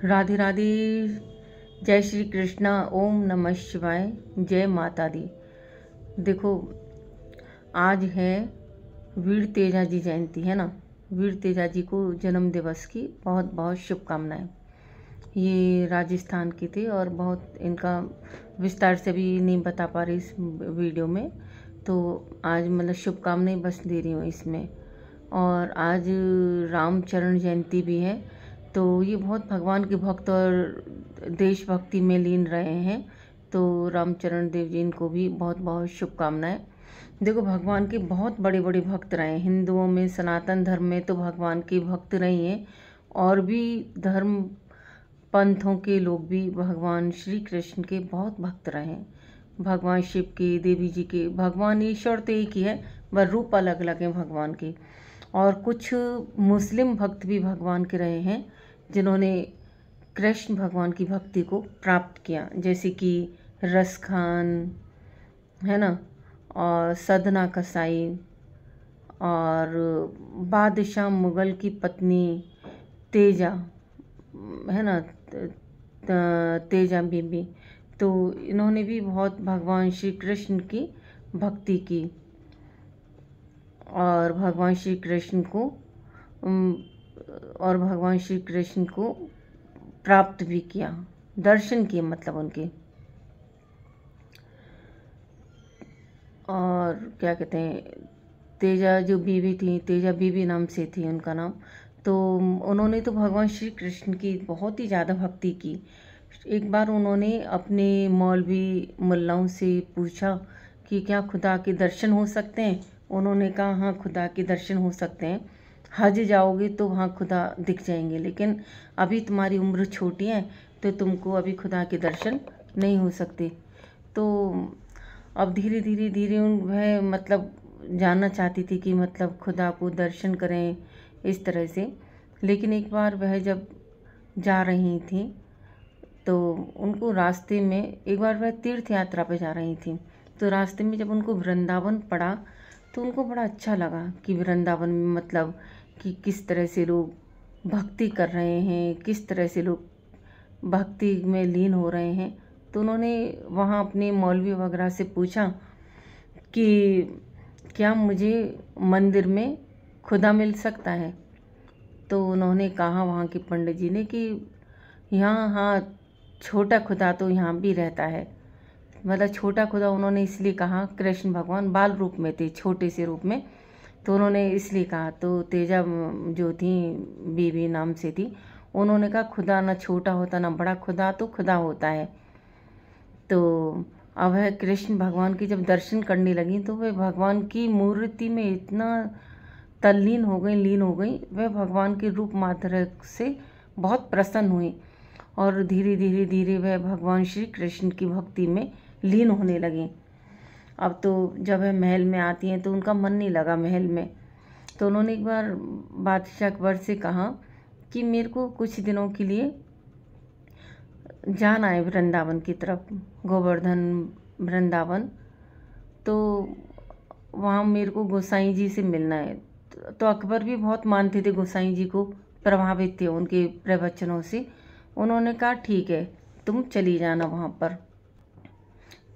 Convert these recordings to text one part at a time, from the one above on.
राधे राधे। जय श्री कृष्णा। ओम नमः शिवाय। जय माता दी। देखो, आज है वीर तेजा जी जयंती, है ना। वीर तेजा जी को जन्म दिवस की बहुत बहुत शुभकामनाएं। ये राजस्थान के थे और बहुत इनका विस्तार से भी नहीं बता पा रही इस वीडियो में, तो आज मतलब शुभकामनाएं बस दे रही हूँ इसमें। और आज रामचरण जयंती भी है, तो ये बहुत भगवान के भक्त और देशभक्ति में लीन रहे हैं। तो रामचरण देव जी इनको भी बहुत बहुत शुभकामनाएं। देखो, भगवान के बहुत बड़े बड़े भक्त रहे हैं। हिंदुओं में, सनातन धर्म में तो भगवान के भक्त रहे हैं, और भी धर्म पंथों के लोग भी भगवान श्री कृष्ण के बहुत भक्त रहे हैं। भगवान शिव के, देवी जी के, भगवान ईश्वर तो एक ही है, पर रूप अलग अलग हैं भगवान के। और कुछ मुस्लिम भक्त भी भगवान के रहे हैं जिन्होंने कृष्ण भगवान की भक्ति को प्राप्त किया, जैसे कि रस खान, है ना, और सदना कसाई, और बादशाह मुगल की पत्नी तेजा, है ना, तेजा बीबी। तो इन्होंने भी बहुत भगवान श्री कृष्ण की भक्ति की और भगवान श्री कृष्ण को प्राप्त भी किया, दर्शन किए मतलब उनके। और क्या कहते हैं, तेजा जो बीवी थी, तेजा बीबी नाम से थी उनका नाम। तो उन्होंने तो भगवान श्री कृष्ण की बहुत ही ज़्यादा भक्ति की। एक बार उन्होंने अपने मौलवी मुल्लाओं से पूछा कि क्या खुदा के दर्शन हो सकते हैं। उन्होंने कहा हाँ, खुदा के दर्शन हो सकते हैं, हज जाओगे तो वहाँ खुदा दिख जाएंगे, लेकिन अभी तुम्हारी उम्र छोटी है तो तुमको अभी खुदा के दर्शन नहीं हो सकते। तो अब धीरे धीरे धीरे वह मतलब जानना चाहती थी कि मतलब खुदा को दर्शन करें इस तरह से। लेकिन एक बार वह जब जा रही थी तो उनको रास्ते में, एक बार वह तीर्थ यात्रा पे जा रही थी, तो रास्ते में जब उनको वृंदावन पड़ा तो उनको बड़ा अच्छा लगा कि वृंदावन में मतलब कि किस तरह से लोग भक्ति कर रहे हैं, किस तरह से लोग भक्ति में लीन हो रहे हैं। तो उन्होंने वहाँ अपने मौलवी वगैरह से पूछा कि क्या मुझे मंदिर में खुदा मिल सकता है। तो उन्होंने कहा वहाँ के पंडित जी ने कि यहाँ हाँ, छोटा खुदा तो यहाँ भी रहता है। मतलब छोटा खुदा उन्होंने इसलिए कहा, कृष्ण भगवान बाल रूप में थे, छोटे से रूप में, तो उन्होंने इसलिए कहा। तो तेजा जो थी, बीबी नाम से थी, उन्होंने कहा खुदा ना छोटा होता ना बड़ा, खुदा तो खुदा होता है। तो अब वह कृष्ण भगवान की जब दर्शन करने लगी तो वह भगवान की मूर्ति में इतना तल्लीन हो गई, लीन हो गई, वह भगवान के रूप मात्र से बहुत प्रसन्न हुई और धीरे धीरे धीरे वह भगवान श्री कृष्ण की भक्ति में लीन होने लगी। अब तो जब वह महल में आती हैं तो उनका मन नहीं लगा महल में। तो उन्होंने एक बार बादशाह अकबर से कहा कि मेरे को कुछ दिनों के लिए जाना है वृंदावन की तरफ, गोवर्धन वृंदावन, तो वहाँ मेरे को गोसाई जी से मिलना है। तो अकबर भी बहुत मानते थे गोसाई जी को, प्रभावित थे उनके प्रवचनों से। उन्होंने कहा ठीक है, तुम चली जाना वहाँ पर।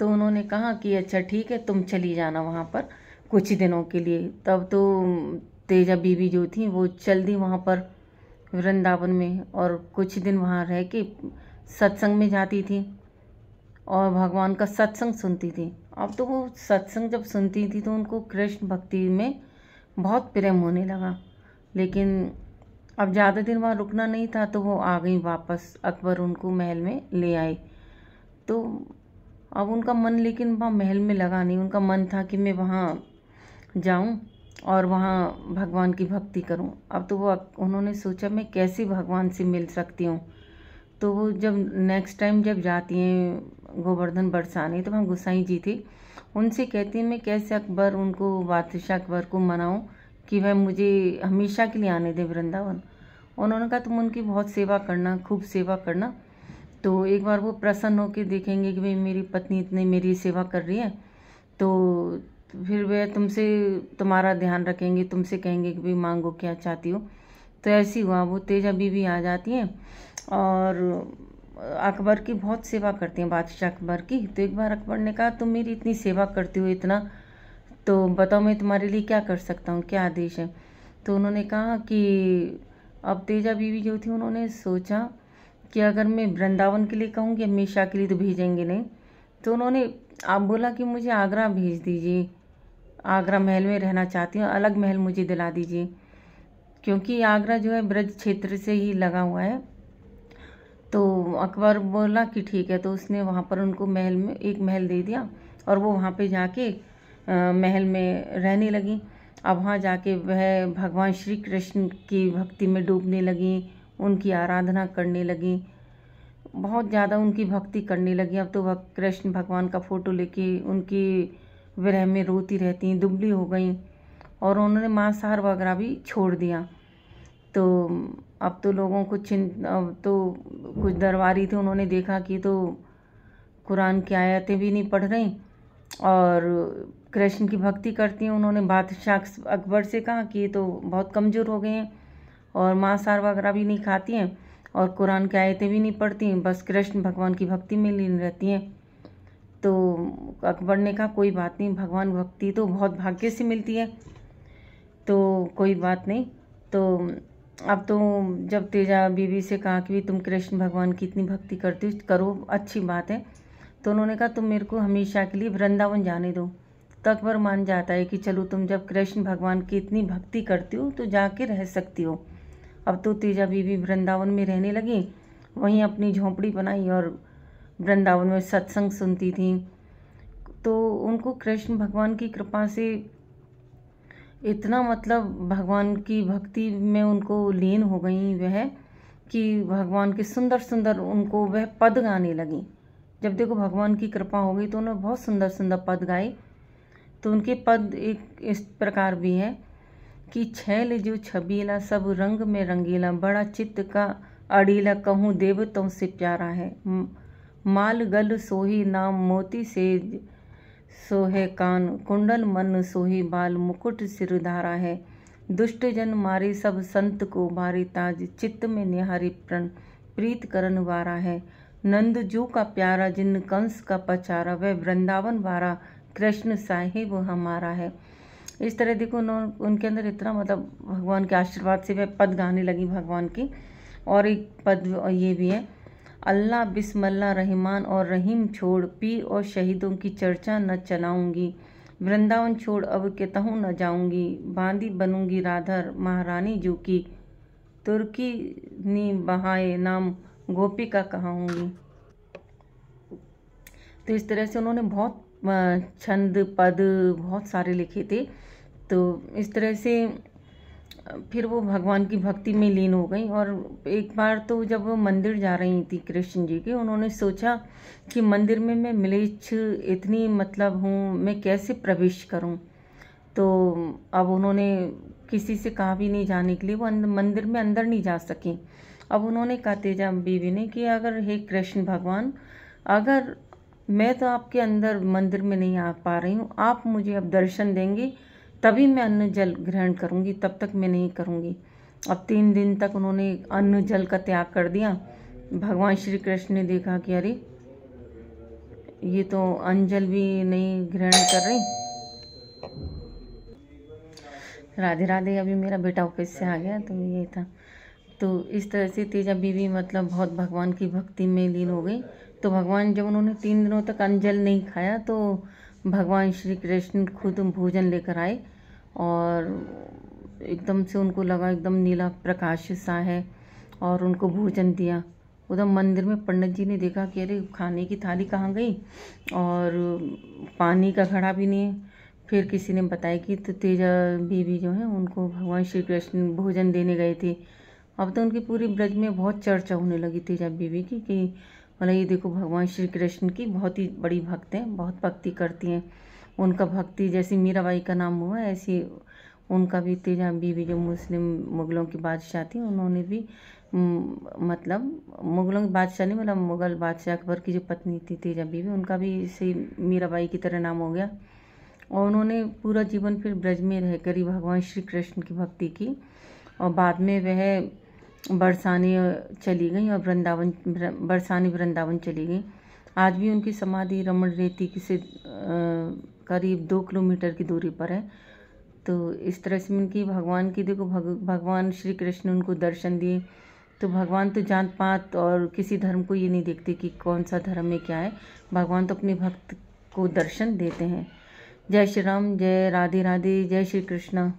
तो उन्होंने कहा कि अच्छा ठीक है, तुम चली जाना वहाँ पर कुछ दिनों के लिए। तब तो तेजा बीवी जो थी वो चल दी वहाँ पर वृंदावन में, और कुछ दिन वहाँ रह के सत्संग में जाती थी और भगवान का सत्संग सुनती थी। अब तो वो सत्संग जब सुनती थी तो उनको कृष्ण भक्ति में बहुत प्रेम होने लगा। लेकिन अब ज़्यादा दिन वहाँ रुकना नहीं था तो वो आ गई वापस, अकबर उनको महल में ले आए। तो अब उनका मन लेकिन वहाँ महल में लगा नहीं, उनका मन था कि मैं वहाँ जाऊँ और वहाँ भगवान की भक्ति करूँ। अब तो वो उन्होंने सोचा मैं कैसे भगवान से मिल सकती हूँ। तो वो जब नेक्स्ट टाइम जब जाती हैं गोवर्धन बरसाने, तो वहाँ गोसाई जी थे, उनसे कहती हैं मैं कैसे अकबर, उनको बादशाह अकबर को मनाऊँ कि वह मुझे हमेशा के लिए आने दे वृंदावन। उन्होंने कहा तुम उनकी बहुत सेवा करना, खूब सेवा करना, तो एक बार वो प्रसन्न होकर देखेंगे कि भाई मेरी पत्नी इतनी मेरी सेवा कर रही है, तो फिर वे तुमसे तुम्हारा ध्यान रखेंगे, तुमसे कहेंगे कि भाई मांगो क्या चाहती हो। तो ऐसी हुआ, वो तेजा बीवी आ जाती हैं और अकबर की बहुत सेवा करती हैं, बादशाह अकबर की। तो एक बार अकबर ने कहा तुम मेरी इतनी सेवा करती हो इतना, तो बताओ मैं तुम्हारे लिए क्या कर सकता हूँ, क्या आदेश है। तो उन्होंने कहा कि अब तेजा बीवी जो थी उन्होंने सोचा कि अगर मैं वृंदावन के लिए कहूँगी हमेशा के लिए तो भेजेंगे नहीं, तो उन्होंने आप बोला कि मुझे आगरा भेज दीजिए, आगरा महल में रहना चाहती हूँ, अलग महल मुझे दिला दीजिए, क्योंकि आगरा जो है ब्रज क्षेत्र से ही लगा हुआ है। तो अकबर बोला कि ठीक है, तो उसने वहाँ पर उनको महल में एक महल दे दिया और वो वहाँ पे जाके महल में रहने लगी। अब वहाँ जाके वह भगवान श्री कृष्ण की भक्ति में डूबने लगी, उनकी आराधना करने लगी, बहुत ज़्यादा उनकी भक्ति करने लगी। अब तो वह कृष्ण भगवान का फ़ोटो लेके उनकी विरह में रोती रहती, दुबली हो गई और उन्होंने मांसाहार वगैरह भी छोड़ दिया। तो अब तो लोगों को अब तो कुछ दरबारी थे, उन्होंने देखा कि तो कुरान की आयतें भी नहीं पढ़ रही और कृष्ण की भक्ति करती हैं। उन्होंने बादशाह अकबर से कहा कि ये तो बहुत कमज़ोर हो गए हैं और मांसाहार वगैरह भी नहीं खाती हैं और कुरान की आयतें भी नहीं पढ़ती हैं, बस कृष्ण भगवान की भक्ति में लीन रहती हैं। तो अकबर ने कहा कोई बात नहीं, भगवान भक्ति तो बहुत भाग्य से मिलती है, तो कोई बात नहीं। तो अब तो जब तेजा बीवी से कहा कि तुम कृष्ण भगवान की इतनी भक्ति करती हो, करो, अच्छी बात है, तो उन्होंने कहा तुम मेरे को हमेशा के लिए वृंदावन जाने दो। तो अकबर मान जाता है कि चलो तुम जब कृष्ण भगवान की इतनी भक्ति करती हो तो जाके रह सकती हो। अब तो तेजा बीवी वृंदावन में रहने लगी, वहीं अपनी झोंपड़ी बनाई और वृंदावन में सत्संग सुनती थी। तो उनको कृष्ण भगवान की कृपा से इतना मतलब भगवान की भक्ति में उनको लीन हो गई वह, कि भगवान के सुंदर सुंदर उनको वह पद गाने लगी। जब देखो भगवान की कृपा हो गई तो उन्होंने बहुत सुंदर सुंदर पद गाए। तो उनके पद एक इस प्रकार भी है कि छैल जो छबीला सब रंग में रंगीला, बड़ा चित्त का अड़ीला, कहूँ देवतों से प्यारा है, माल गल सोही नाम मोती से सोहे कान, कुंडल मन सोही बाल, मुकुट सिरधारा है, दुष्ट जन मारे सब संत को बारी ताज, चित्त में निहारी प्रण प्रीत करन वारा है, नंद जू का प्यारा जिन कंस का पचारा, वह वृंदावन वारा कृष्ण साहिब हमारा है। इस तरह देखो उनके अंदर इतना मतलब भगवान के आशीर्वाद से वह पद गाने लगी भगवान की। और एक पद ये भी है, अल्लाह बिस्मिल्लाह रहमान और रहीम छोड़, पीर और शहीदों की चर्चा न चलाऊंगी, वृंदावन छोड़ अब कहूँ न जाऊंगी, बांदी बनूंगी राधा महारानी जू की, तुर्की नी बहाए नाम गोपिका कहाऊंगी। तो इस तरह से उन्होंने बहुत छंद पद बहुत सारे लिखे थे। तो इस तरह से फिर वो भगवान की भक्ति में लीन हो गई। और एक बार तो जब वो मंदिर जा रही थी कृष्ण जी के, उन्होंने सोचा कि मंदिर में मैं म्लेच्छ इतनी मतलब हूँ, मैं कैसे प्रवेश करूँ। तो अब उन्होंने किसी से कहा भी नहीं जाने के लिए, वो मंदिर में अंदर नहीं जा सकी। अब उन्होंने कहा तेजा बीवी ने कि अगर हे कृष्ण भगवान, अगर मैं तो आपके अंदर मंदिर में नहीं आ पा रही हूँ, आप मुझे अब दर्शन देंगे तभी मैं अन्न जल ग्रहण करूँगी, तब तक मैं नहीं करूँगी। अब 3 दिन तक उन्होंने अन्न जल का त्याग कर दिया। भगवान श्री कृष्ण ने देखा कि अरे ये तो अन्न जल भी नहीं ग्रहण कर रही। राधे राधे, अभी मेरा बेटा ऑफिस से आ गया तो ये था। तो इस तरह से तेजा बीवी मतलब बहुत भगवान की भक्ति में लीन हो गई। तो भगवान जब उन्होंने 3 दिनों तक अन्न जल नहीं खाया तो भगवान श्री कृष्ण खुद भोजन लेकर आए और एकदम से उनको लगा एकदम नीला प्रकाश सा है और उनको भोजन दिया। उधर मंदिर में पंडित जी ने देखा कि अरे खाने की थाली कहाँ गई और पानी का घड़ा भी नहीं है। फिर किसी ने बताया कि तो तेजा बीवी जो है उनको भगवान श्री कृष्ण भोजन देने गए थे। अब तो उनकी पूरी ब्रज में बहुत चर्चा होने लगी तेजा बीवी की कि मतलब ये देखो भगवान श्री कृष्ण की बहुत ही बड़ी भक्त हैं, बहुत भक्ति करती हैं। उनका भक्ति जैसे मीराबाई का नाम हुआ ऐसी उनका भी तेजा बीवी जो मुस्लिम मुगलों की बादशाह थी, उन्होंने भी मतलब मुगलों की बादशाह नहीं मतलब मुगल बादशाह अकबर की जो पत्नी थी तेजा बीवी, उनका भी इसी मीराबाई की तरह नाम हो गया। और उन्होंने पूरा जीवन फिर ब्रज में रहकर ही भगवान श्री कृष्ण की भक्ति की। और बाद में वह बरसाने चली गई और बरसाने वृंदावन चली गई। आज भी उनकी समाधि रमण रेती से करीब 2 किलोमीटर की दूरी पर है। तो इस तरह से उनकी भगवान की देखो भगवान श्री कृष्ण उनको दर्शन दिए। तो भगवान तो जात पात और किसी धर्म को ये नहीं देखते कि कौन सा धर्म में क्या है। भगवान तो अपने भक्त को दर्शन देते हैं। जय श्री राम, जय राधे राधे, जय श्री कृष्ण।